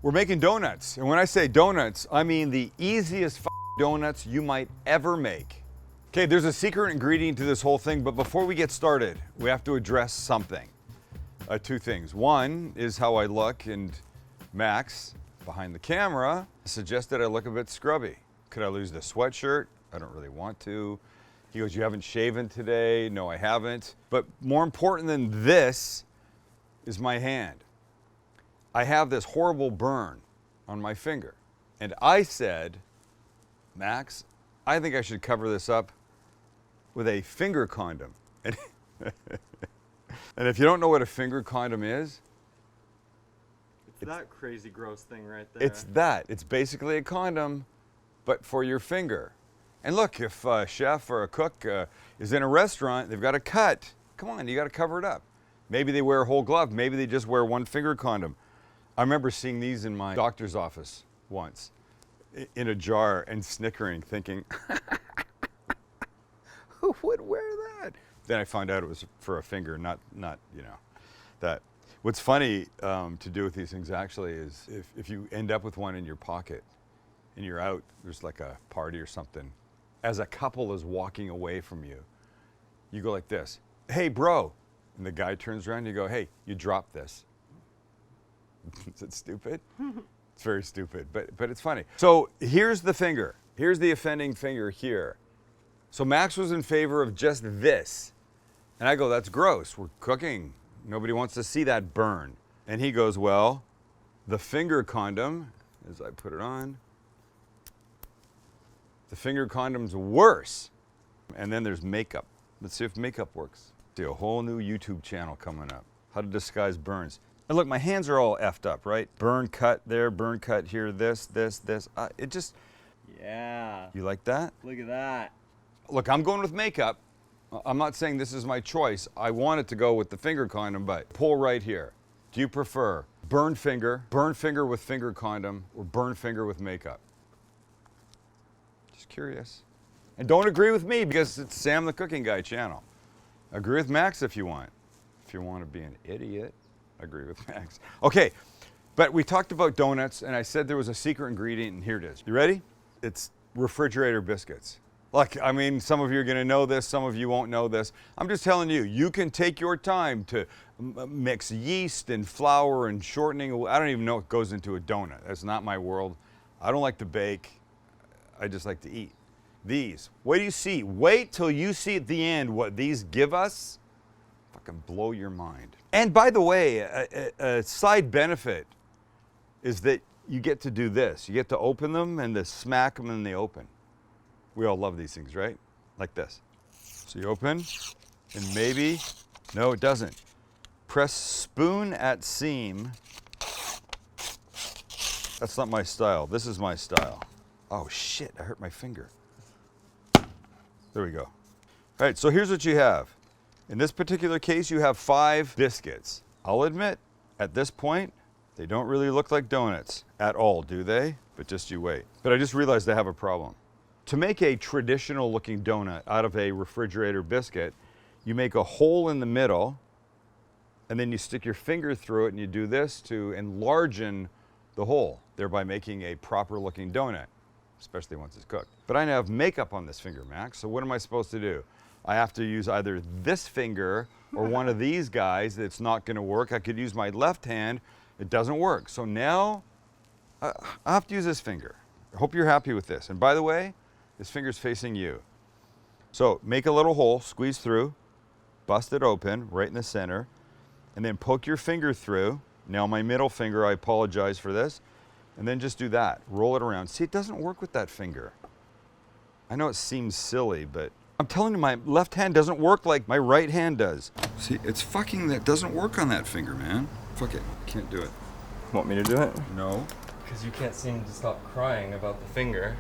We're making donuts, and when I say donuts, I mean the easiest donuts you might ever make. Okay, there's a secret ingredient to this whole thing, but before we get started, we have to address something. Two things. One is how I look, and Max, behind the camera, suggested I look a bit scrubby. Could I lose the sweatshirt? I don't really want to. He goes, you haven't shaven today? No, I haven't. But more important than this is my hand. I have this horrible burn on my finger. And I said, Max, I think I should cover this up with a finger condom. And if you don't know what a finger condom is, it's that crazy gross thing right there. It's that. It's basically a condom, but for your finger. And look, if a chef or a cook is in a restaurant, they've got a cut. Come on, you got to cover it up. Maybe they wear a whole glove. Maybe they just wear one finger condom. I remember seeing these in my doctor's office once in a jar and snickering, thinking, who would wear that? Then I found out it was for a finger, not you know, that. What's funny to do with these things actually is if you end up with one in your pocket and you're out, there's like a party or something, as a couple is walking away from you, you go like this, hey bro, and the guy turns around and you go, hey, you dropped this. Is it stupid? It's very stupid, but it's funny. So here's the finger. Here's the offending finger here. So Max was in favor of just this. And I go, that's gross. We're cooking. Nobody wants to see that burn. And he goes, well, the finger condom, as I put it on, the finger condom's worse. And then there's makeup. Let's see if makeup works. See a whole new YouTube channel coming up. How to disguise burns. And look, my hands are all effed up, right? Burn cut there, burn cut here, this. It just... Yeah. You like that? Look at that. Look, I'm going with makeup. I'm not saying this is my choice. I wanted to go with the finger condom, but pull right here. Do you prefer burn finger with finger condom, or burn finger with makeup? Just curious. And don't agree with me because it's Sam the Cooking Guy channel. Agree with Max if you want. If you want to be an idiot, agree with Max. Okay, but we talked about donuts and I said there was a secret ingredient and here it is. You ready? It's refrigerator biscuits. Look, I mean, some of you are going to know this, some of you won't know this. I'm just telling you, you can take your time to mix yeast and flour and shortening. I don't even know what goes into a donut. That's not my world. I don't like to bake. I just like to eat. These, what do you see? Wait till you see at the end what these give us. Fucking blow your mind. And by the way, a side benefit is that you get to do this. You get to open them and to smack them and they open. We all love these things, right? Like this. So you open, and maybe, no, it doesn't. Press spoon at seam. That's not my style. This is my style. Oh shit, I hurt my finger. There we go. All right, so here's what you have. In this particular case, you have 5 biscuits. I'll admit, at this point, they don't really look like donuts at all, do they? But just you wait. But I just realized I have a problem. To make a traditional looking donut out of a refrigerator biscuit, you make a hole in the middle and then you stick your finger through it and you do this to enlarge the hole, thereby making a proper looking donut, especially once it's cooked. But I now have makeup on this finger, Max, so what am I supposed to do? I have to use either this finger or one of these guys that's not gonna work. I could use my left hand, it doesn't work. So now I have to use this finger. I hope you're happy with this. And by the way, this finger's facing you. So make a little hole, squeeze through, bust it open right in the center, and then poke your finger through. Now my middle finger, I apologize for this, and then just do that. Roll it around. See, it doesn't work with that finger. I know it seems silly, but I'm telling you, my left hand doesn't work like my right hand does. See, it's fucking, that doesn't work on that finger, man. Fuck it, can't do it. Want me to do it? No. Because you can't seem to stop crying about the finger.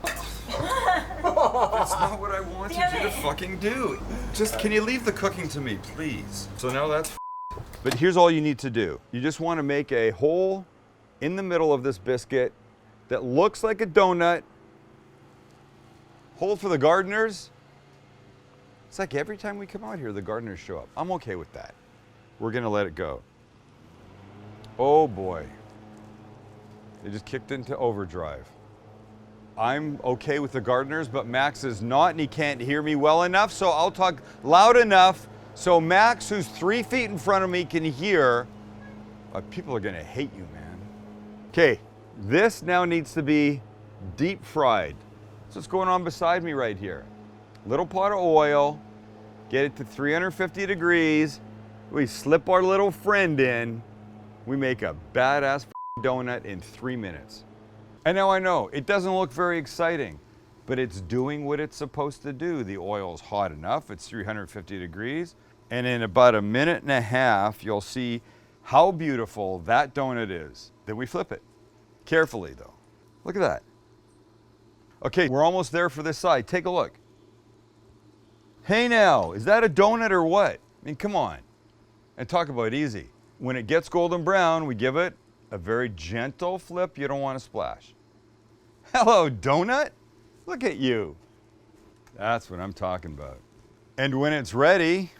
That's not what I wanted you to fucking do. Just, can you leave the cooking to me, please? So now that's But here's all you need to do. You just want to make a hole in the middle of this biscuit that looks like a donut. Hole for the gardeners. It's like every time we come out here, the gardeners show up. I'm okay with that. We're gonna let it go. Oh boy. They just kicked into overdrive. I'm okay with the gardeners, but Max is not, and he can't hear me well enough, so I'll talk loud enough so Max, who's 3 feet in front of me, can hear. People are gonna hate you, man. Okay, this now needs to be deep fried. That's what's going on beside me right here. Little pot of oil, get it to 350 degrees. We slip our little friend in. We make a badass donut in 3 minutes. And now I know, it doesn't look very exciting, but it's doing what it's supposed to do. The oil's hot enough, it's 350 degrees. And in about a minute and a half, you'll see how beautiful that donut is. Then we flip it. Carefully though. Look at that. Okay, we're almost there for this side. Take a look. Hey now, is that a donut or what? I mean, come on. And talk about easy. When it gets golden brown, we give it a very gentle flip. You don't want to splash. Hello, donut. Look at you. That's what I'm talking about. And when it's ready,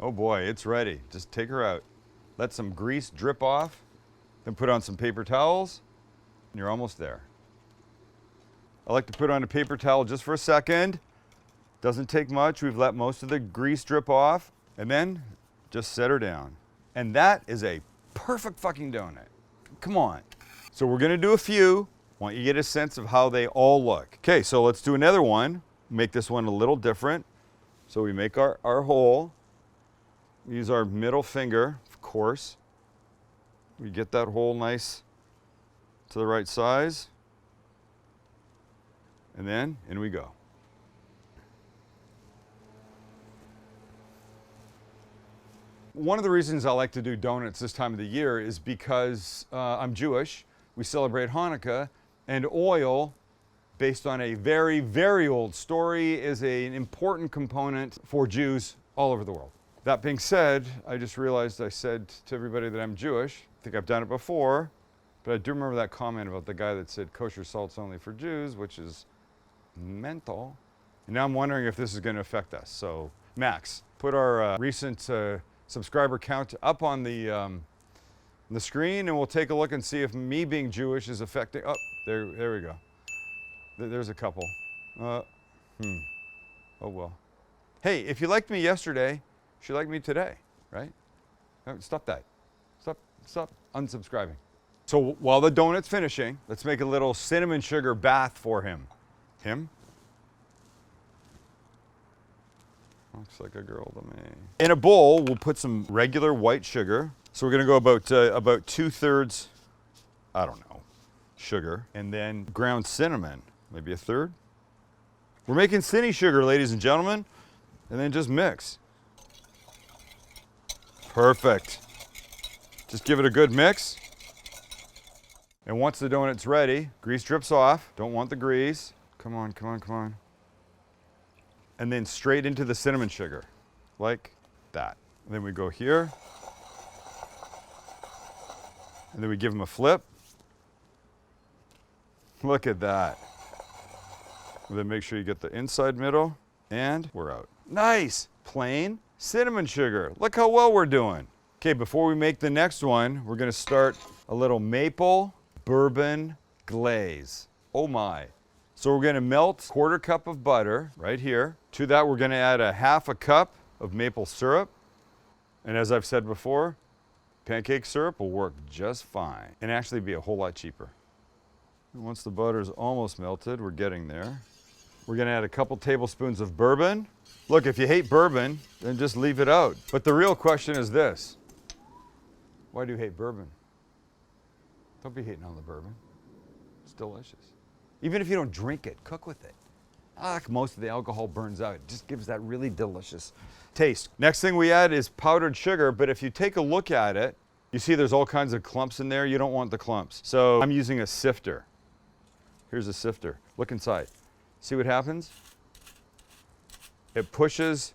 oh boy, it's ready. Just take her out. Let some grease drip off, then put on some paper towels, and you're almost there. I like to put on a paper towel just for a second. Doesn't take much. We've let most of the grease drip off, and then just set her down. And that is a perfect fucking donut. Come on. So we're gonna do a few. Want you to get a sense of how they all look. Okay, so let's do another one. Make this one a little different. So we make our hole. We use our middle finger, of course. We get that hole nice to the right size. And then in we go. One of the reasons I like to do donuts this time of the year is because I'm Jewish. We celebrate Hanukkah, and oil, based on a very, very old story, is an important component for Jews all over the world. That being said, I just realized I said to everybody that I'm Jewish. I think I've done it before, but I do remember that comment about the guy that said kosher salt's only for Jews, which is mental. And now I'm wondering if this is going to affect us. So, Max, put our recent subscriber count up on the screen, and we'll take a look and see if me being Jewish is affecting. Oh, there we go. There's a couple. Oh well. Hey, if you liked me yesterday, you should like me today, right? Stop that. Stop unsubscribing. So while the donut's finishing, let's make a little cinnamon sugar bath for him. Him? Looks like a girl to me. In a bowl, we'll put some regular white sugar. So we're gonna go about 2/3, I don't know, sugar, and then ground cinnamon, maybe 1/3. We're making cinny sugar, ladies and gentlemen, and then just mix. Perfect. Just give it a good mix. And once the donut's ready, grease drips off. Don't want the grease. Come on, come on, come on. And then straight into the cinnamon sugar, like that. And then we go here. And then we give them a flip. Look at that. And then make sure you get the inside middle, and we're out. Nice, plain cinnamon sugar. Look how well we're doing. Okay, before we make the next one, we're gonna start a little maple bourbon glaze. Oh my. So we're gonna melt 1/4 cup of butter right here. To that, we're gonna add a 1/2 cup of maple syrup. And as I've said before, pancake syrup will work just fine and actually be a whole lot cheaper. And once the butter's almost melted, we're getting there. We're gonna add a couple tablespoons of bourbon. Look, if you hate bourbon, then just leave it out. But the real question is this: why do you hate bourbon? Don't be hating on the bourbon. It's delicious. Even if you don't drink it, cook with it. Most of the alcohol burns out. It just gives that really delicious taste. Next thing we add is powdered sugar, but if you take a look at it, you see there's all kinds of clumps in there. You don't want the clumps. So I'm using a sifter. Here's a sifter. Look inside. See what happens? It pushes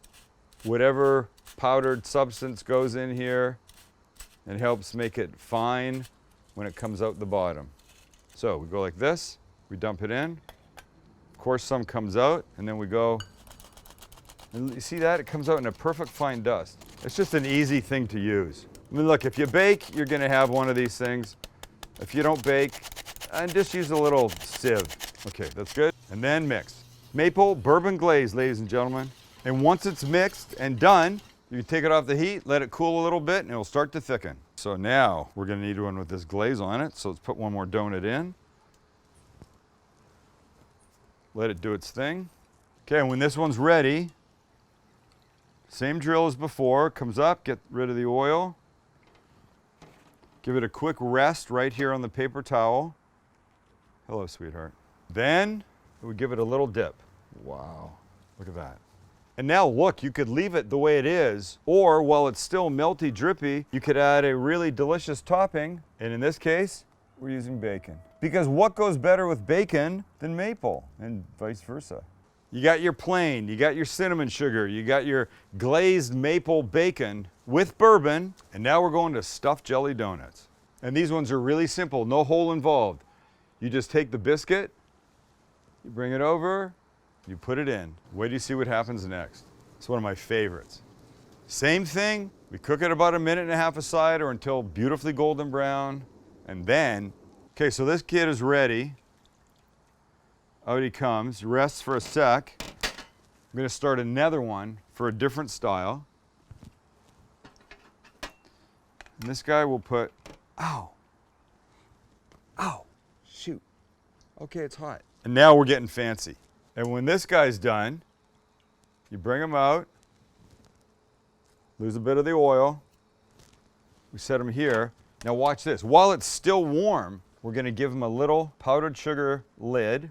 whatever powdered substance goes in here and helps make it fine when it comes out the bottom. So we go like this, we dump it in. Of course, some comes out, and then we go, and you see that? It comes out in a perfect fine dust. It's just an easy thing to use. I mean, look, if you bake, you're gonna have one of these things. If you don't bake, and just use a little sieve. Okay, that's good. And then mix. Maple bourbon glaze, ladies and gentlemen. And once it's mixed and done, you can take it off the heat, let it cool a little bit, and it'll start to thicken. So now we're gonna need one with this glaze on it. So let's put one more donut in. Let it do its thing. Okay, and when this one's ready, same drill as before, comes up, get rid of the oil. Give it a quick rest right here on the paper towel. Hello, sweetheart. Then we give it a little dip. Wow, look at that. And now look, you could leave it the way it is, or while it's still melty, drippy, you could add a really delicious topping. And in this case, we're using bacon. Because what goes better with bacon than maple, and vice versa? You got your plain, you got your cinnamon sugar, you got your glazed maple bacon with bourbon, and now we're going to stuffed jelly donuts. And these ones are really simple, no hole involved. You just take the biscuit, you bring it over, you put it in. Wait till you see what happens next. It's one of my favorites. Same thing, we cook it about 1.5 minutes aside or until beautifully golden brown, and then, okay, so this kid is ready. Out he comes, rests for a sec. I'm gonna start another one for a different style. And this guy will put, ow, shoot. Okay, it's hot. And now we're getting fancy. And when this guy's done, you bring him out, lose a bit of the oil. We set him here. Now watch this. While it's still warm, we're gonna give him a little powdered sugar lid,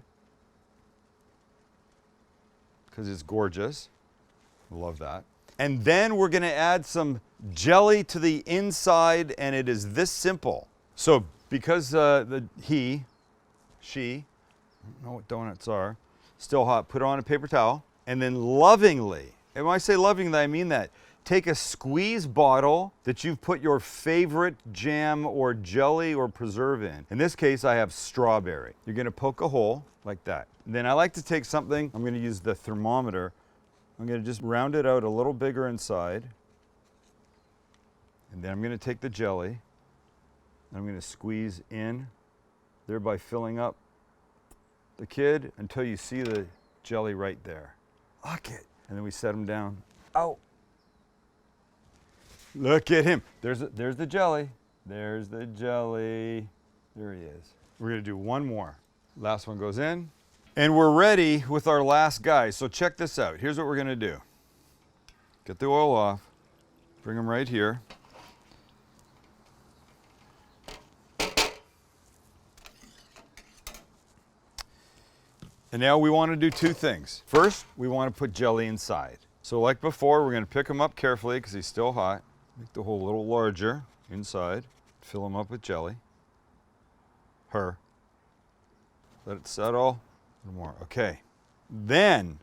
because it's gorgeous. Love that. And then we're gonna add some jelly to the inside, and it is this simple. So because she, I don't know what donuts are, still hot, put it on a paper towel, and then lovingly, and when I say lovingly, I mean that, take a squeeze bottle that you've put your favorite jam or jelly or preserve in. In this case, I have strawberry. You're gonna poke a hole like that. Then I like to take something, I'm gonna use the thermometer. I'm gonna just round it out a little bigger inside. And then I'm gonna take the jelly, and I'm gonna squeeze in, thereby filling up the kid until you see the jelly right there. Look it. And then we set him down. Oh. Look at him. There's the jelly. There's the jelly. There he is. We're gonna do one more. Last one goes in. And we're ready with our last guy. So check this out. Here's what we're gonna do. Get the oil off. Bring him right here. And now we want to do two things. First, we want to put jelly inside. So like before, we're going to pick him up carefully because he's still hot. Make the hole a little larger inside. Fill him up with jelly. Let it settle. A little more. Okay. Then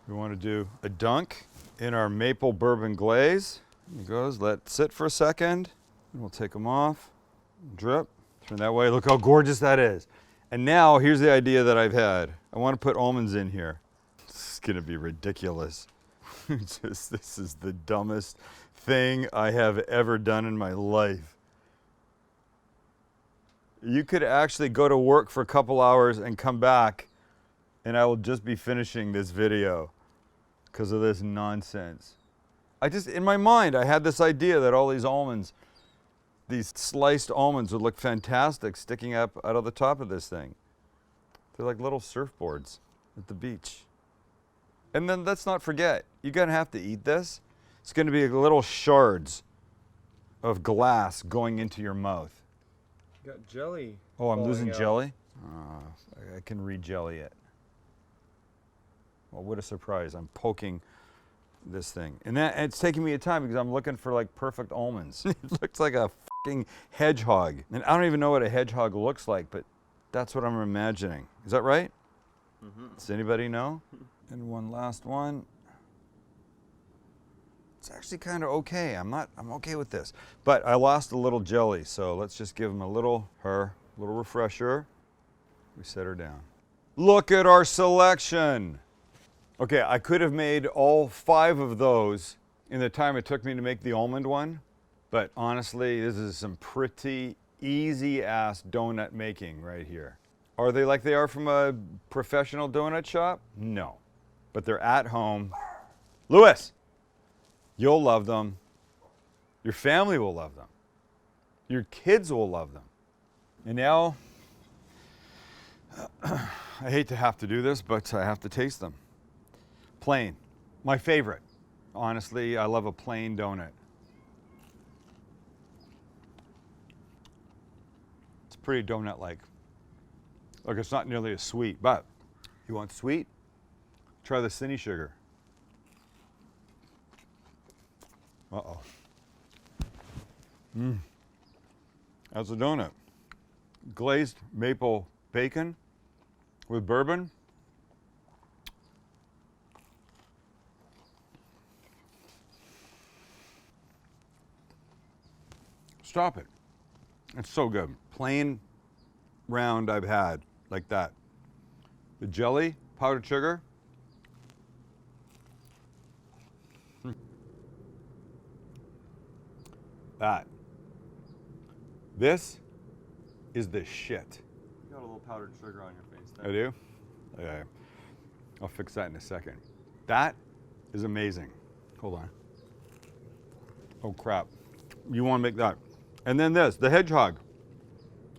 we want to do a dunk in our maple bourbon glaze. Here he goes. Let it sit for a second. And we'll take him off. Drip. Turn that way. Look how gorgeous that is. And now here's the idea that I've had. I want to put almonds in here. This is gonna be ridiculous. This is the dumbest thing I have ever done in my life. You could actually go to work for a couple hours and come back and I will just be finishing this video because of this nonsense. In my mind, I had this idea that all these almonds, these sliced almonds would look fantastic sticking up out of the top of this thing. They're like little surfboards at the beach. And then let's not forget, you're gonna have to eat this. It's gonna be little shards of glass going into your mouth. You got jelly. Oh, I'm losing out. jelly? I can re-jelly it. Well, what a surprise. I'm poking this thing. And it's taking me a time because I'm looking for like perfect almonds. It looks like a fucking hedgehog. And I don't even know what a hedgehog looks like, but that's what I'm imagining. Is that right? Mm-hmm. Does anybody know? And one last one. It's actually kind of okay. I'm okay with this. But I lost a little jelly, so let's just give him a little refresher. We set her down. Look at our selection. Okay, I could have made all 5 of those in the time it took me to make the almond one, but honestly, this is some pretty easy ass donut making right here. Are they like they are from a professional donut shop? No. But they're at home. Lewis, you'll love them. Your family will love them. Your kids will love them. And now, I hate to have to do this, but I have to taste them. Plain. My favorite. Honestly, I love a plain donut. It's pretty donut-like. Like, it's not nearly as sweet, but you want sweet? Try the Cine sugar. Uh-oh. That's a donut. Glazed maple bacon with bourbon. Stop it. It's so good. Plain round I've had like that. The jelly, powdered sugar. That. This is the shit. You got a little powdered sugar on your face there. I do? Okay. I'll fix that in a second. That is amazing. Hold on. Oh crap. You want to make that. And then this, the hedgehog.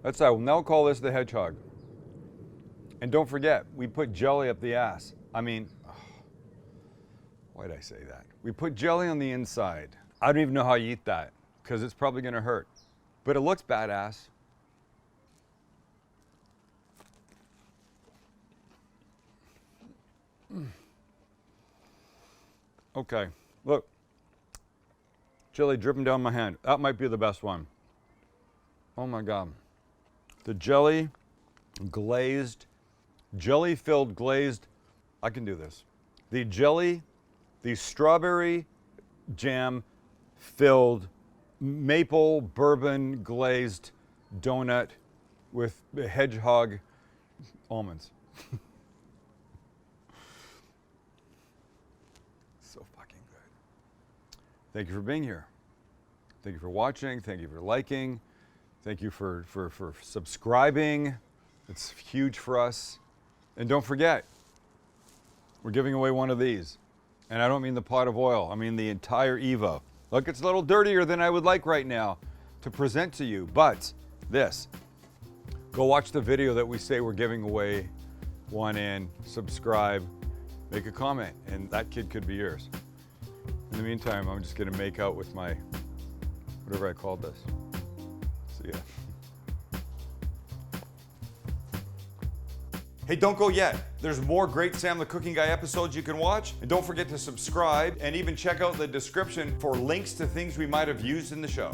I will now call this the hedgehog. And don't forget, we put jelly up the ass. I mean, why'd I say that? We put jelly on the inside. I don't even know how you eat that, because it's probably gonna hurt. But it looks badass. Okay, look. Jelly dripping down my hand. That might be the best one. Oh my God. The jelly glazed, jelly-filled glazed, I can do this. The jelly, the strawberry jam filled maple bourbon glazed donut with the hedgehog almonds. So fucking good. Thank you for being here. Thank you for watching. Thank you for liking. Thank you for subscribing. It's huge for us. And don't forget, we're giving away one of these. And I don't mean the pot of oil. I mean the entire Evo. Look, it's a little dirtier than I would like right now to present to you. But this, go watch the video that we say we're giving away one in, subscribe, make a comment, and that kid could be yours. In the meantime, I'm just gonna make out with my, whatever I called this. See ya. Hey, don't go yet. There's more great Sam the Cooking Guy episodes you can watch. And don't forget to subscribe and even check out the description for links to things we might have used in the show.